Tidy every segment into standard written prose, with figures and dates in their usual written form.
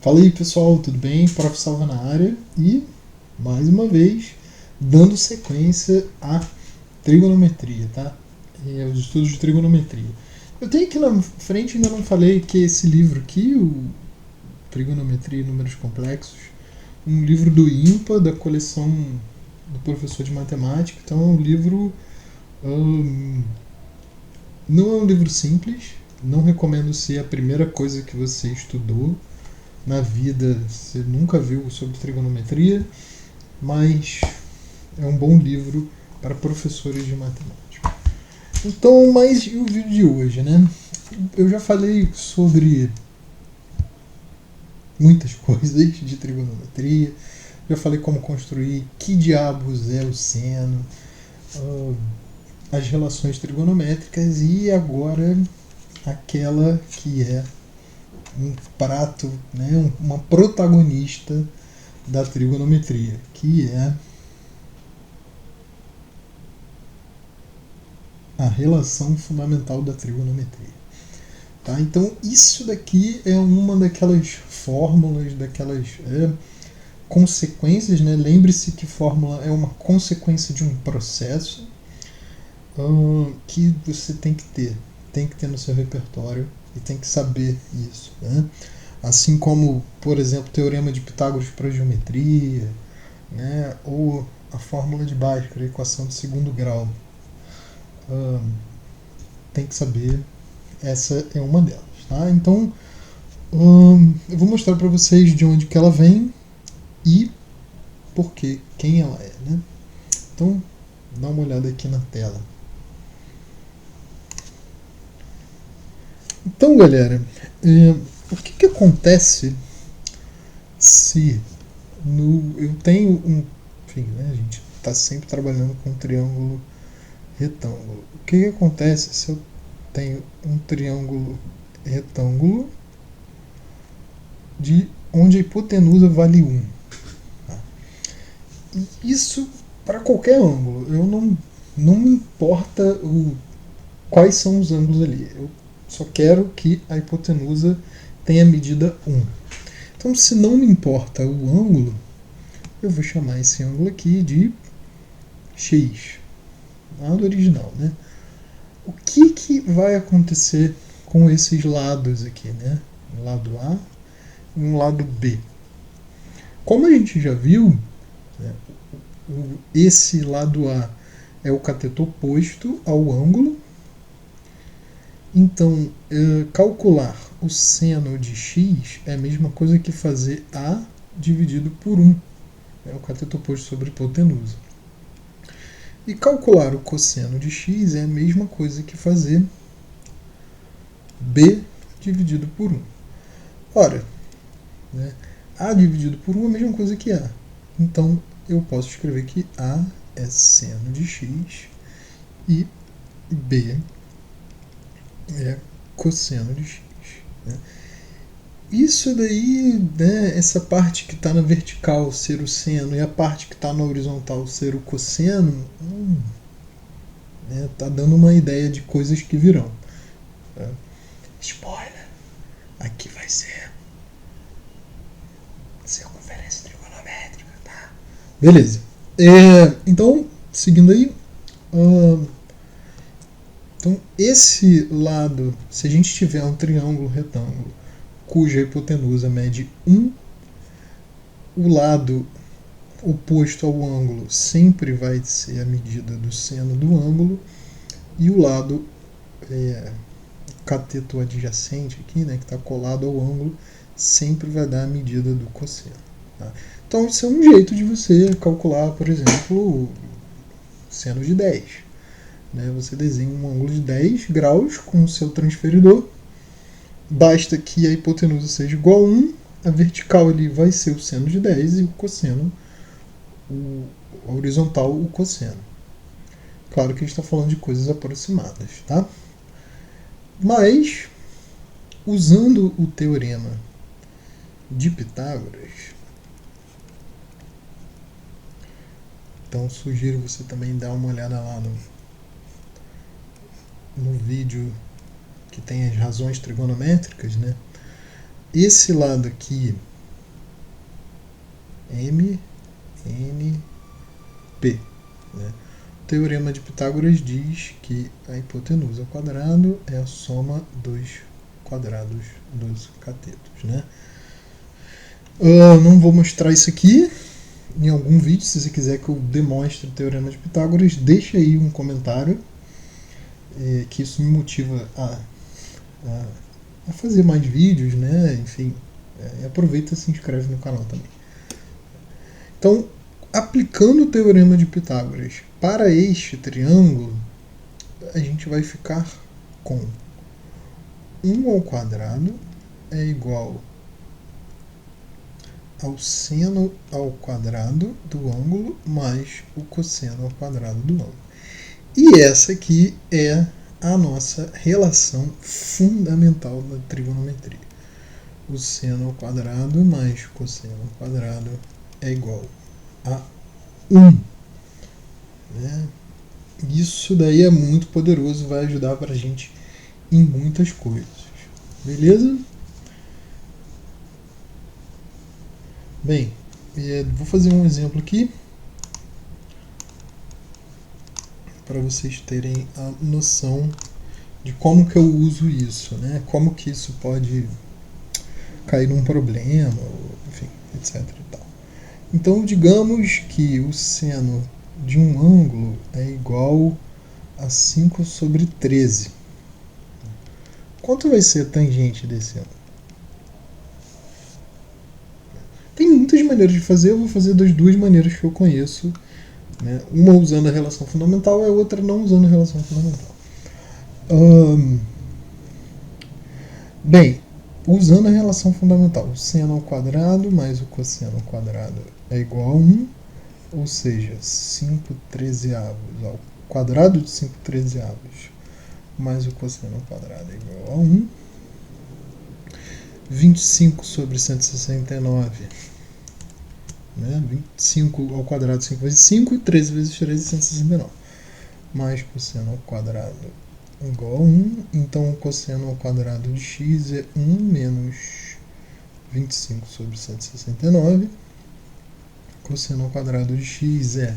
Fala aí pessoal, tudo bem? Prof. Salva na área e, mais uma vez, dando sequência à trigonometria, tá? Os estudos de trigonometria. Eu tenho aqui na frente, ainda não falei, que esse livro aqui, o Trigonometria e Números Complexos, um livro do IMPA, da coleção do professor de matemática. Então é um livro... não é um livro simples, não recomendo ser a primeira coisa que você estudou na vida, você nunca viu sobre trigonometria, mas é um bom livro para professores de matemática. Então, mas e o vídeo de hoje, né? Eu já falei sobre muitas coisas de trigonometria, já falei como construir, que diabos é o seno, as relações trigonométricas e agora aquela que é um prato, né, uma protagonista da trigonometria, que é a relação fundamental da trigonometria. Tá? Então isso daqui é uma daquelas fórmulas, daquelas consequências, né? Lembre-se que fórmula é uma consequência de um processo que você tem que ter no seu repertório e tem que saber isso, né? Assim como, por exemplo, o teorema de Pitágoras para geometria, né? Ou a fórmula de Bhaskara, a equação de segundo grau. Tem que saber, essa é uma delas, tá? Então eu vou mostrar para vocês de onde que ela vem e quem ela é, né? Então dá uma olhada aqui na tela. Então, galera, o que acontece se eu tenho enfim, né, a gente está sempre trabalhando com um triângulo retângulo. O que acontece se eu tenho um triângulo retângulo de onde a hipotenusa vale 1? Tá? Isso para qualquer ângulo. Eu não me importa quais são os ângulos ali. Eu só quero que a hipotenusa tenha medida 1. Então, se não me importa o ângulo, eu vou chamar esse ângulo aqui de x. Lado original, né? O que vai acontecer com esses lados aqui, né? Um lado A e um lado B. Como a gente já viu, né, esse lado A é o cateto oposto ao ângulo. Então, calcular o seno de x é a mesma coisa que fazer A dividido por 1. É o cateto oposto sobre a hipotenusa. E calcular o cosseno de x é a mesma coisa que fazer B dividido por 1. Ora, né, A dividido por 1 é a mesma coisa que A. Então, eu posso escrever que A é seno de x e B é cosseno de x. Né? Isso daí, né, essa parte que está na vertical ser o seno e a parte que está na horizontal ser o cosseno, né, tá dando uma ideia de coisas que virão. Tá? Spoiler! Aqui vai ser circunferência trigonométrica, tá? Beleza. Então, seguindo aí, então esse lado, se a gente tiver um triângulo retângulo cuja hipotenusa mede 1, o lado oposto ao ângulo sempre vai ser a medida do seno do ângulo e o lado cateto adjacente aqui, né, que está colado ao ângulo, sempre vai dar a medida do cosseno. Tá? Então isso é um jeito de você calcular, por exemplo, o seno de 10. Né? Você desenha um ângulo de 10 graus com o seu transferidor. Basta que a hipotenusa seja igual a 1, a vertical ali vai ser o seno de 10 e o cosseno, a horizontal, o cosseno. Claro que a gente está falando de coisas aproximadas, tá? Mas, usando o teorema de Pitágoras, então sugiro você também dar uma olhada lá no vídeo que tem as razões trigonométricas, né? Esse lado aqui MNP. Né? O Teorema de Pitágoras diz que a hipotenusa ao quadrado é a soma dos quadrados dos catetos. Né? Não vou mostrar isso aqui em algum vídeo. Se você quiser que eu demonstre o Teorema de Pitágoras, deixa aí um comentário, que isso me motiva a fazer mais vídeos, né? Enfim, aproveita e se inscreve no canal também. Então, aplicando o Teorema de Pitágoras para este triângulo, a gente vai ficar com 1 ao quadrado é igual ao seno ao quadrado do ângulo mais o cosseno ao quadrado do ângulo. E essa aqui é a nossa relação fundamental da trigonometria. O seno ao quadrado mais o cosseno ao quadrado é igual a 1. Né? Isso daí é muito poderoso, vai ajudar para a gente em muitas coisas. Beleza? Bem, vou fazer um exemplo aqui para vocês terem a noção de como que eu uso isso, né? Como que isso pode cair num problema, enfim, etc. E tal. Então, digamos que o seno de um ângulo é igual a 5 sobre 13. Quanto vai ser a tangente desse ângulo? Tem muitas maneiras de fazer, eu vou fazer das duas maneiras que eu conheço. Né? Uma usando a relação fundamental e a outra não usando a relação fundamental. Bem, usando a relação fundamental, o seno ao quadrado mais o cosseno ao quadrado é igual a 1, ou seja, 5/13 ao quadrado de 5/13 mais o cosseno ao quadrado é igual a 1. 25 sobre 169. Né? 25 ao quadrado, 5 vezes 5, e 13 vezes 13, 169. Mais cosseno ao quadrado igual a 1. Então, o cosseno ao quadrado de x é 1 menos 25 sobre 169. Cosseno ao quadrado de x é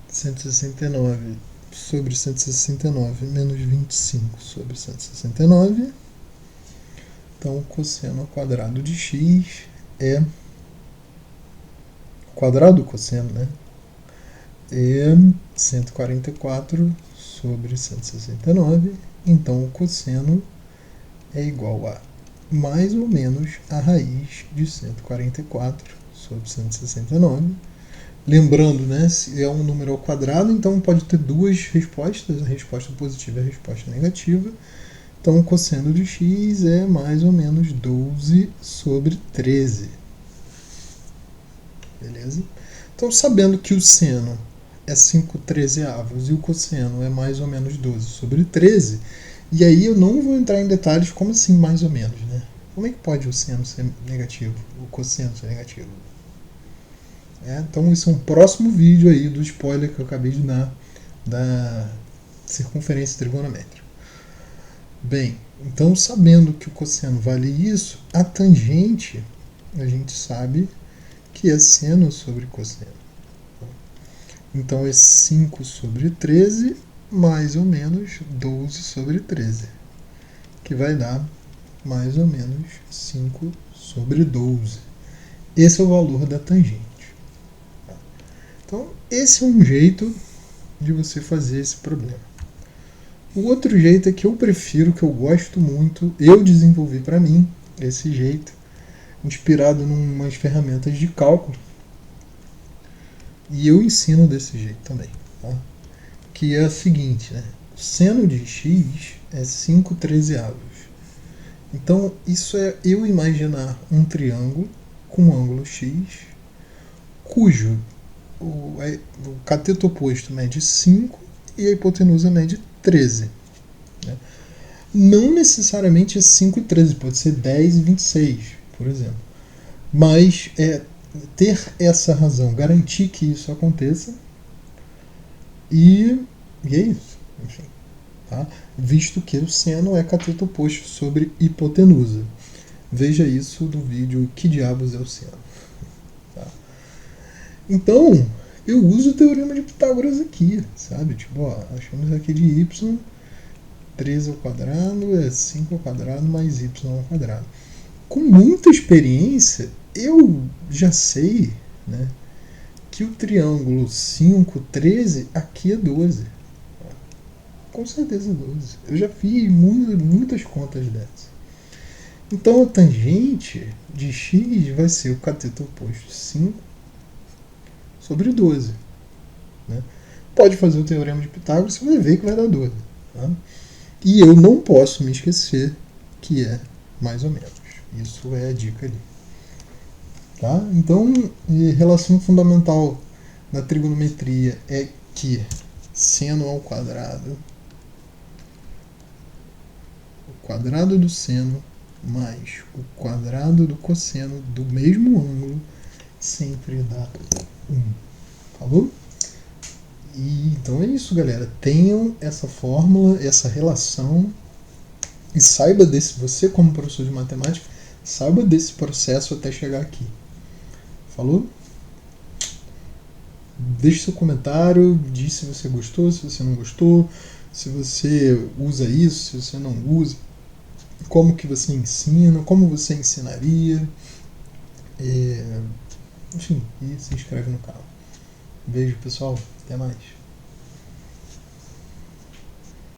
169 sobre 169 menos 25 sobre 169. Então, o cosseno ao quadrado de x é quadrado do cosseno, né? É 144 sobre 169. Então, o cosseno é igual a mais ou menos a raiz de 144 sobre 169. Lembrando, né, se é um número ao quadrado, então pode ter duas respostas, a resposta positiva e a resposta negativa. Então, o cosseno de x é mais ou menos 12 sobre 13. Beleza? Então, sabendo que o seno é 5/13 e o cosseno é mais ou menos 12 sobre 13, e aí eu não vou entrar em detalhes como assim mais ou menos, né? Como é que pode o seno ser negativo, o cosseno ser negativo? Então, isso é um próximo vídeo aí do spoiler que eu acabei de dar da circunferência trigonométrica. Bem, então sabendo que o cosseno vale isso, a tangente a gente sabe que é seno sobre cosseno. Então é 5 sobre 13 mais ou menos 12 sobre 13, que vai dar mais ou menos 5 sobre 12. Esse é o valor da tangente. Então, esse é um jeito de você fazer esse problema. O outro jeito é que eu prefiro, que eu gosto muito, eu desenvolvi para mim esse jeito, inspirado em umas ferramentas de cálculo, e eu ensino desse jeito também. Tá? Que é o seguinte, né? O seno de x é 5/13. Então, isso é eu imaginar um triângulo com ângulo x, cujo o cateto oposto mede 5 e a hipotenusa mede 13. Né? Não necessariamente é 5 e 13, pode ser 10 e 26, por exemplo. Mas ter essa razão, garantir que isso aconteça, e é isso. Enfim, tá? Visto que o seno é cateto oposto sobre hipotenusa. Veja isso no vídeo Que Diabos é o Seno? Então, eu uso o teorema de Pitágoras aqui, sabe? Tipo, ó, achamos aqui de y 3 ao quadrado é 5 ao quadrado mais y ao quadrado. Com muita experiência, eu já sei, né, que o triângulo 5, 13 aqui é 12. Com certeza 12. Eu já fiz muitas contas dessas. Então a tangente de x vai ser o cateto oposto 5 sobre 12. Né? Pode fazer o teorema de Pitágoras, você vai ver que vai dar 12. Tá? E eu não posso me esquecer que é mais ou menos. Isso é a dica ali. Tá? Então, relação fundamental da trigonometria é que seno ao quadrado, o quadrado do seno mais o quadrado do cosseno do mesmo ângulo sempre dá 1. Falou? E então é isso, galera. Tenham essa fórmula, essa relação e saiba desse, você como professor de matemática, saiba desse processo até chegar aqui. Falou? Deixe seu comentário, diz se você gostou, se você não gostou, se você usa isso, se você não usa, como que você ensina, como você ensinaria, enfim, e se inscreve no canal. Beijo, pessoal, até mais.